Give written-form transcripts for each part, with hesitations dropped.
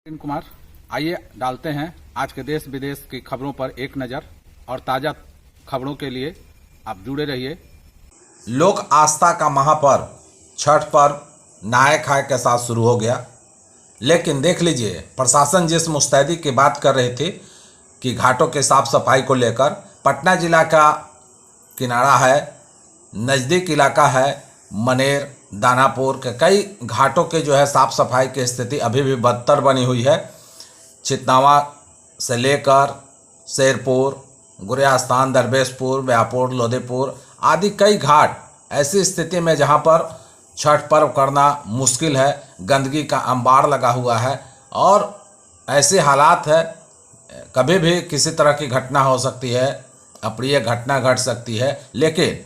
कुमार, आइए डालते हैं आज के देश विदेश की खबरों पर एक नज़र और ताज़ा खबरों के लिए आप जुड़े रहिए। लोक आस्था का महापर्व छठ पर्व नहाय खाए के साथ शुरू हो गया, लेकिन देख लीजिए प्रशासन जिस मुस्तैदी की बात कर रही थी कि घाटों के साफ सफाई को लेकर, पटना जिला का किनारा है, नज़दीक इलाका है मनेर दानापुर के कई घाटों के जो है साफ़ सफाई की स्थिति अभी भी बदतर बनी हुई है। चितनावा से लेकर शेरपुर, गुरियास्थान, दरवेशपुर, ब्याहपुर, लोधीपुर आदि कई घाट ऐसी स्थिति में जहां पर छठ पर्व करना मुश्किल है। गंदगी का अंबार लगा हुआ है और ऐसे हालात है, कभी भी किसी तरह की घटना हो सकती है, अप्रिय घटना घट सकती है। लेकिन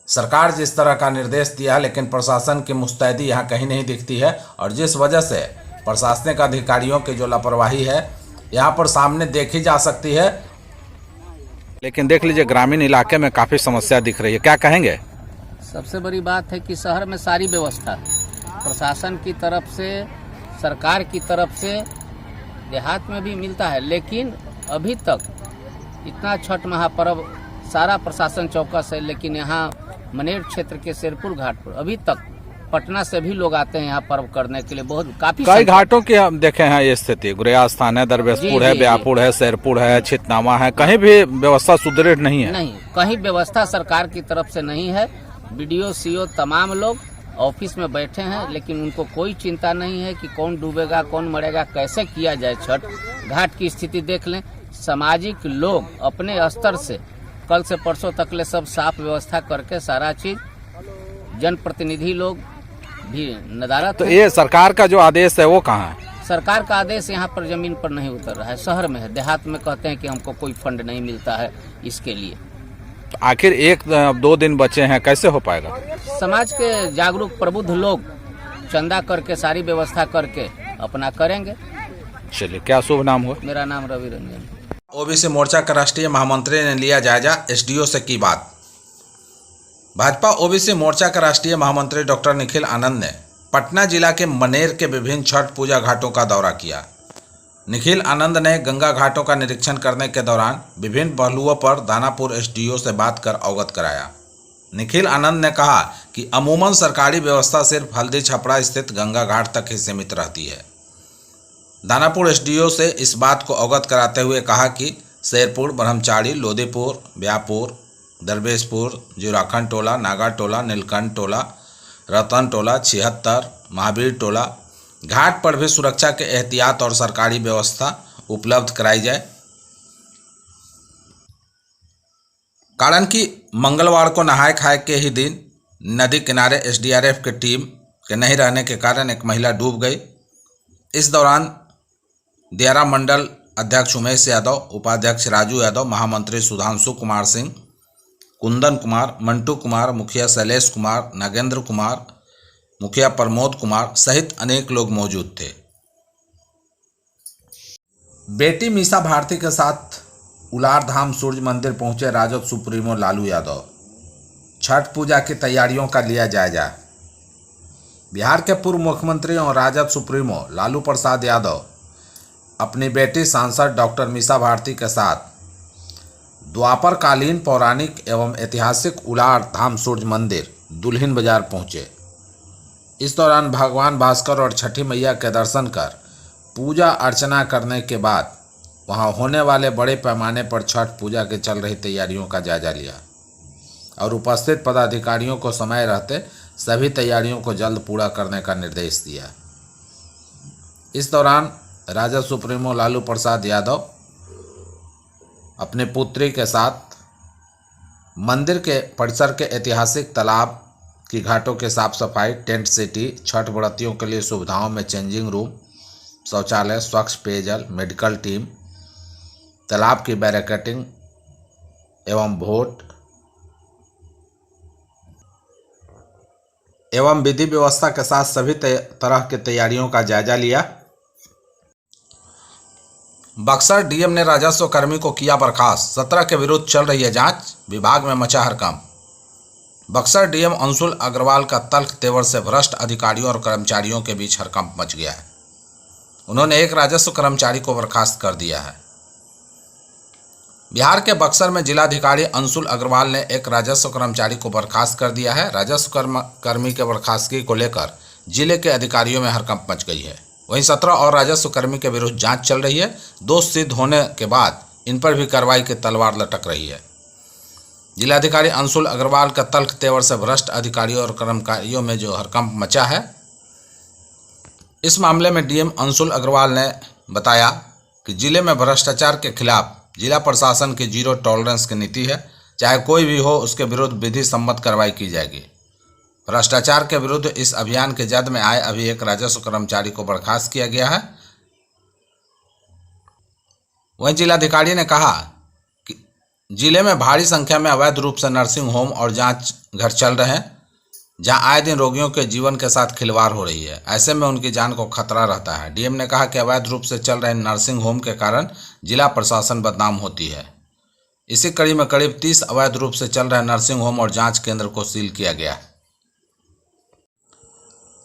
सरकार जिस तरह का निर्देश दिया है, लेकिन प्रशासन की मुस्तैदी यहाँ कहीं नहीं दिखती है और जिस वजह से प्रशासनिक अधिकारियों की जो लापरवाही है यहाँ पर सामने देखी जा सकती है। लेकिन देख लीजिए ग्रामीण इलाके में काफ़ी समस्या दिख रही है, क्या कहेंगे? सबसे बड़ी बात है कि शहर में सारी व्यवस्था प्रशासन की तरफ से, सरकार की तरफ से, देहात में भी मिलता है, लेकिन अभी तक इतना छठ महापर्व सारा प्रशासन चौकस है। लेकिन यहाँ मनेर क्षेत्र के शेरपुर घाट पर अभी तक पटना से भी लोग आते हैं यहाँ पर्व करने के लिए। बहुत काफी कई घाटों की हम देखे हैं ये स्थिति, गुरियास्थान है, दरवेशपुर है, ब्याहपुर है, शेरपुर है, चितनावा है, कहीं भी व्यवस्था सुदृढ़ नहीं है। नहीं, कहीं व्यवस्था सरकार की तरफ से नहीं है। बीडीओ सीओ तमाम लोग ऑफिस में बैठे हैं, लेकिन उनको कोई चिंता नहीं है कि कौन डूबेगा कौन मरेगा, कैसे किया जाए छठ। घाट की स्थिति देख लें, सामाजिक लोग अपने स्तर से कल से परसों तक ले सब साफ व्यवस्था करके सारा चीज, जनप्रतिनिधि लोग भी नदारत। तो ये सरकार का जो आदेश है वो कहाँ है? सरकार का आदेश यहाँ पर जमीन पर नहीं उतर रहा है, शहर में है। देहात में कहते हैं कि हमको कोई फंड नहीं मिलता है इसके लिए। तो आखिर एक दो दिन बचे हैं, कैसे हो पाएगा? समाज के जागरूक प्रबुद्ध लोग चंदा करके सारी व्यवस्था करके अपना करेंगे। चलिए, क्या शुभ नाम हो? मेरा नाम रवि रंजन। ओबीसी मोर्चा का राष्ट्रीय महामंत्री ने लिया जायजा, एसडीओ से की बात। भाजपा ओबीसी मोर्चा का राष्ट्रीय महामंत्री डॉक्टर निखिल आनंद ने पटना जिला के मनेर के विभिन्न छठ पूजा घाटों का दौरा किया। निखिल आनंद ने गंगा घाटों का निरीक्षण करने के दौरान विभिन्न पहलुओं पर दानापुर एसडीओ से बात कर अवगत कराया। निखिल आनंद ने कहा कि अमूमन सरकारी व्यवस्था सिर्फ हल्दी छपरा स्थित गंगा घाट तक ही सीमित रहती है। दानापुर एसडीओ से इस बात को अवगत कराते हुए कहा कि शेरपुर, ब्रह्मचारी, लोधीपुर, ब्याहपुर, दरवेशपुर, जीराखंड टोला, नागा टोला, नीलकंठ टोला, रतन टोला, 76, महावीर टोला घाट पर भी सुरक्षा के एहतियात और सरकारी व्यवस्था उपलब्ध कराई जाए। कारण कि मंगलवार को नहाय खाए के ही दिन नदी किनारे एसडीआरएफ की टीम के नहीं रहने के कारण एक महिला डूब गई। इस दौरान दियारा मंडल अध्यक्ष उमेश यादव, उपाध्यक्ष राजू यादव, महामंत्री सुधांशु कुमार सिंह, कुंदन कुमार, मंटू कुमार, मुखिया शैलेश कुमार, नागेंद्र कुमार, मुखिया प्रमोद कुमार सहित अनेक लोग मौजूद थे। बेटी मीसा भारती के साथ उलार धाम सूर्य मंदिर पहुंचे राजद सुप्रीमो लालू यादव। छठ पूजा की तैयारियों का लिया जायजा। बिहार के पूर्व मुख्यमंत्री और राजद सुप्रीमो लालू प्रसाद यादव अपनी बेटी सांसद डॉक्टर मीसा भारती के साथ द्वापरकालीन पौराणिक एवं ऐतिहासिक उलार धाम सूर्य मंदिर दुल्हिन बाजार पहुंचे। इस दौरान भगवान भास्कर और छठी मैया के दर्शन कर पूजा अर्चना करने के बाद वहां होने वाले बड़े पैमाने पर छठ पूजा के चल रही तैयारियों का जायजा लिया और उपस्थित पदाधिकारियों को समय रहते सभी तैयारियों को जल्द पूरा करने का निर्देश दिया। इस दौरान राजद सुप्रीमो लालू प्रसाद यादव अपने पुत्री के साथ मंदिर के परिसर के ऐतिहासिक तालाब की घाटों के साफ सफाई, टेंट सिटी, छठ व्रतियों के लिए सुविधाओं में चेंजिंग रूम, शौचालय, स्वच्छ पेयजल, मेडिकल टीम, तालाब की बैरिकेडिंग एवं वोट एवं विधि व्यवस्था के साथ सभी तरह की तैयारियों का जायजा लिया। बक्सर डीएम ने राजस्व कर्मी को किया बर्खास्त, 17 के विरुद्ध चल रही है जांच, विभाग में मचा हड़कंप। बक्सर डीएम अंशुल अग्रवाल का तल्ख तेवर से भ्रष्ट अधिकारियों और कर्मचारियों के बीच हड़कंप मच गया है। उन्होंने एक राजस्व कर्मचारी को बर्खास्त कर दिया है। बिहार के बक्सर में जिलाधिकारी अंशुल अग्रवाल ने एक राजस्व कर्मचारी को बर्खास्त कर दिया है। राजस्व कर्मी के बर्खास्तगी को लेकर जिले के अधिकारियों में हड़कंप मच गई है। वहीं 17 और राजस्व कर्मी के विरुद्ध जांच चल रही है। दोष सिद्ध होने के बाद इन पर भी कार्रवाई की तलवार लटक रही है। जिलाधिकारी अंशुल अग्रवाल का तल्ख तेवर से भ्रष्ट अधिकारियों और कर्मचारियों में जो हड़कंप मचा है, इस मामले में डीएम अंशुल अग्रवाल ने बताया कि जिले में भ्रष्टाचार के खिलाफ जिला प्रशासन की जीरो टॉलरेंस की नीति है। चाहे कोई भी हो, उसके विरुद्ध विधि सम्मत कार्रवाई की जाएगी। भ्रष्टाचार के विरुद्ध इस अभियान के जद में आए अभी एक राजस्व कर्मचारी को बर्खास्त किया गया है। वहीं जिलाधिकारी ने कहा कि जिले में भारी संख्या में अवैध रूप से नर्सिंग होम और जांच घर चल रहे हैं, जहां आए दिन रोगियों के जीवन के साथ खिलवाड़ हो रही है। ऐसे में उनकी जान को खतरा रहता है। डीएम ने कहा कि अवैध रूप से चल रहे नर्सिंग होम के कारण जिला प्रशासन बदनाम होती है। इसी कड़ी में करीब 30 अवैध रूप से चल रहे नर्सिंग होम और जांच केंद्र को सील किया गया है।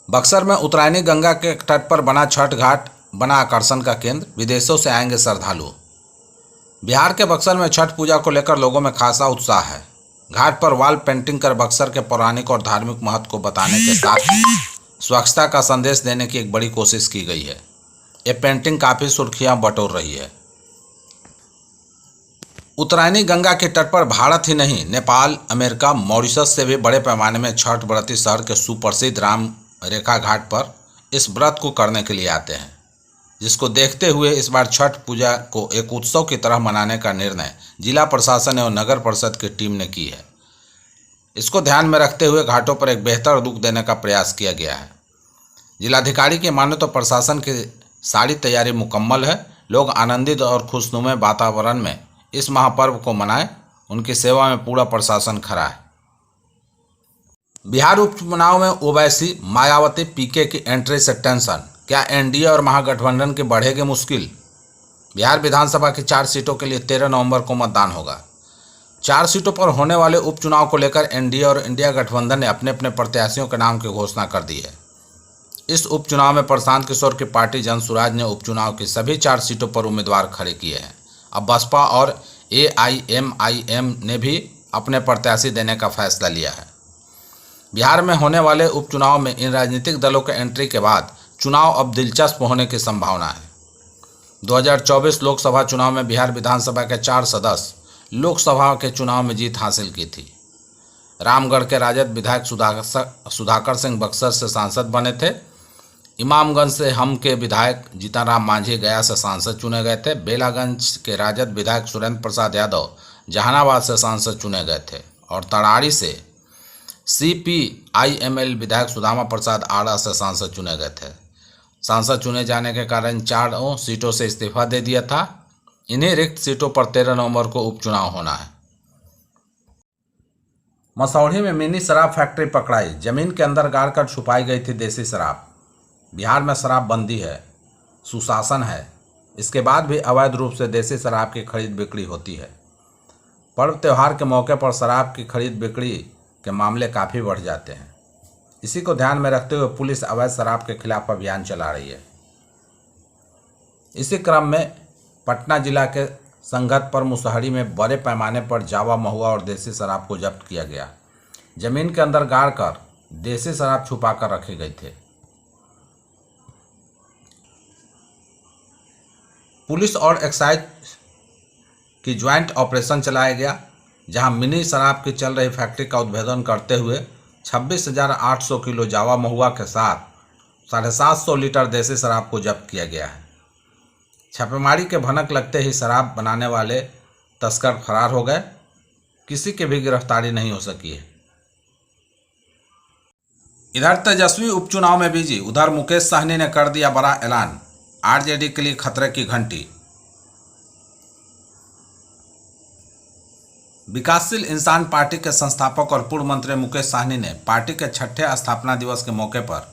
बक्सर में उत्तरायणी गंगा के तट पर बना छठ घाट बना आकर्षण का केंद्र। विदेशों से आएंगे श्रद्धालु। बिहार के बक्सर में छठ पूजा को लेकर लोगों में खासा उत्साह है। घाट पर वॉल पेंटिंग कर बक्सर के पौराणिक और धार्मिक महत्व को बताने के साथ ही स्वच्छता का संदेश देने की एक बड़ी कोशिश की गई है। ये पेंटिंग काफ़ी सुर्खियां बटोर रही है। उत्तरायणी गंगा के तट पर भारत ही नहीं, नेपाल, अमेरिका, मॉरिशस से भी बड़े पैमाने में छठ व्रती शहर के सुप्रसिद्ध राम रेखा घाट पर इस व्रत को करने के लिए आते हैं, जिसको देखते हुए इस बार छठ पूजा को एक उत्सव की तरह मनाने का निर्णय जिला प्रशासन एवं नगर परिषद की टीम ने की है। इसको ध्यान में रखते हुए घाटों पर एक बेहतर रुख देने का प्रयास किया गया है। जिलाधिकारी की माने तो प्रशासन की सारी तैयारी मुकम्मल है। लोग आनंदित और खुशनुमा वातावरण में इस महापर्व को मनाएं। उनकी सेवा में पूरा प्रशासन खड़ा है। बिहार उपचुनाव में ओवैसी, मायावती, पीके की एंट्री से टेंशन। क्या एनडीए और महागठबंधन की बढ़ेगी मुश्किल? बिहार विधानसभा की 4 सीटों के लिए 13 नवंबर को मतदान होगा। 4 सीटों पर होने वाले उपचुनाव को लेकर एनडीए और इंडिया गठबंधन ने अपने अपने प्रत्याशियों के नाम की घोषणा कर दी है। इस उपचुनाव में प्रशांत किशोर की पार्टी जनसुराज ने उपचुनाव की सभी 4 सीटों पर उम्मीदवार खड़े किए हैं। अब बसपा और AIMIM ने भी अपने प्रत्याशी देने का फैसला लिया है। बिहार में होने वाले उपचुनाव में इन राजनीतिक दलों के एंट्री के बाद चुनाव अब दिलचस्प होने की संभावना है। 2024 लोकसभा चुनाव में बिहार विधानसभा के 4 सदस्य लोकसभा के चुनाव में जीत हासिल की थी। रामगढ़ के राजद विधायक सुधाकर सिंह बक्सर से सांसद बने थे। इमामगंज से हम के विधायक जीतनराम मांझी गया से सांसद चुने गए थे। बेलागंज के राजद विधायक सुरेंद्र प्रसाद यादव जहानाबाद से सांसद चुने गए थे और तड़ाड़ी से CPIML विधायक सुदामा प्रसाद आड़ा से सांसद चुने गए थे। सांसद चुने जाने के कारण 4 सीटों से इस्तीफा दे दिया था। इन्हीं रिक्त सीटों पर 13 नवंबर को उपचुनाव होना है। मसौढ़ी में मिनी शराब फैक्ट्री पकड़ाई। जमीन के अंदर गाड़ कर छुपाई गई थी देसी शराब। बिहार में शराबबंदी है, सुशासन है, इसके बाद भी अवैध रूप से देसी शराब की खरीद बिक्री होती है। पर्व त्यौहार के मौके पर शराब की खरीद बिक्री के मामले काफ़ी बढ़ जाते हैं। इसी को ध्यान में रखते हुए पुलिस अवैध शराब के खिलाफ अभियान चला रही है। इसी क्रम में पटना जिला के संगत पर मुसहरी में बड़े पैमाने पर जावा, महुआ और देसी शराब को जब्त किया गया। जमीन के अंदर गाड़ कर देसी शराब छुपा कर रखे गए थे। पुलिस और एक्साइज की ज्वाइंट ऑपरेशन चलाया गया, जहां मिनी शराब की चल रही फैक्ट्री का उद्भेदन करते हुए 26,800 किलो जावा महुआ के साथ 750 लीटर देसी शराब को जब्त किया गया है। छापेमारी के भनक लगते ही शराब बनाने वाले तस्कर फरार हो गए। किसी की भी गिरफ्तारी नहीं हो सकी है। इधर तेजस्वी उपचुनाव में बिजी, उधर मुकेश साहनी ने कर दिया बड़ा ऐलान। आरजेडी के लिए खतरे की घंटी। विकासशील इंसान पार्टी के संस्थापक और पूर्व मंत्री मुकेश साहनी ने पार्टी के 6ठे स्थापना दिवस के मौके पर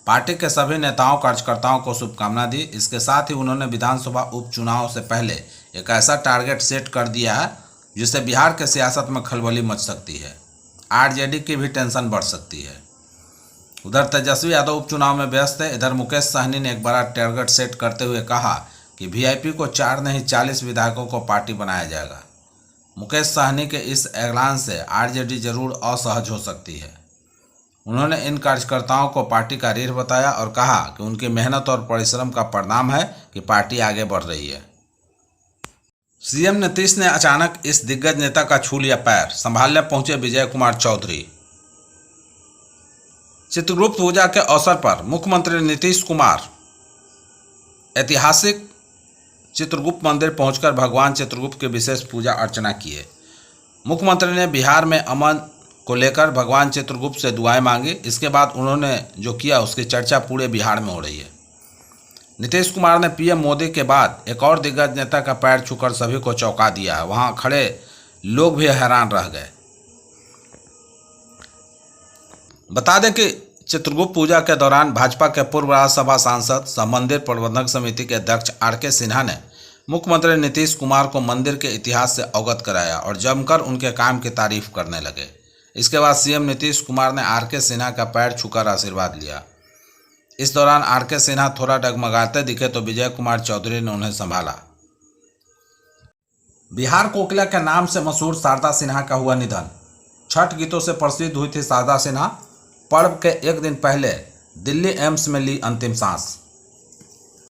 पार्टी के सभी नेताओं कार्यकर्ताओं को शुभकामना दी। इसके साथ ही उन्होंने विधानसभा उपचुनाव से पहले एक ऐसा टारगेट सेट कर दिया है जिससे बिहार के सियासत में खलबली मच सकती है, आरजेडी की भी टेंशन बढ़ सकती है। उधर तेजस्वी यादव उपचुनाव में व्यस्त है। इधर मुकेश सहनी ने एक बड़ा टारगेट सेट करते हुए कहा कि वीआईपी को 4 नहीं 40 विधायकों को पार्टी बनाया जाएगा। मुकेश सहनी के इस ऐलान से आरजेडी जरूर असहज हो सकती है। उन्होंने इन कार्यकर्ताओं को पार्टी का रीढ़ बताया और कहा कि उनकी मेहनत और परिश्रम का परिणाम है कि पार्टी आगे बढ़ रही है। सीएम नीतीश ने अचानक इस दिग्गज नेता का छू लिया पैर, संभालने पहुंचे विजय कुमार चौधरी। चित्रगुप्त पूजा के अवसर पर मुख्यमंत्री नीतीश कुमार ऐतिहासिक चित्रगुप्त मंदिर पहुंचकर भगवान चित्रगुप्त की विशेष पूजा अर्चना किए। मुख्यमंत्री ने बिहार में अमन को लेकर भगवान चित्रगुप्त से दुआएं मांगी। इसके बाद उन्होंने जो किया उसकी चर्चा पूरे बिहार में हो रही है। नीतीश कुमार ने पीएम मोदी के बाद एक और दिग्गज नेता का पैर छूकर सभी को चौंका दिया है। वहां खड़े लोग भी हैरान रह गए। बता दें कि चित्रगुप्त पूजा के दौरान भाजपा के पूर्व राज्यसभा सांसद सह मंदिर प्रबंधक समिति के अध्यक्ष आर.के. सिन्हा ने मुख्यमंत्री नीतीश कुमार को मंदिर के इतिहास से अवगत कराया और जमकर उनके काम की तारीफ करने लगे। इसके बाद सीएम नीतीश कुमार ने आर.के. सिन्हा का पैर छूकर आशीर्वाद लिया। इस दौरान आर.के. सिन्हा थोड़ा डगमगाते दिखे तो विजय कुमार चौधरी ने उन्हें संभाला। बिहार कोकिला के नाम से मशहूर शारदा सिन्हा का हुआ निधन। छठ गीतों से प्रसिद्ध हुई थी शारदा सिन्हा। पर्व के एक दिन पहले दिल्ली एम्स में ली अंतिम सांस।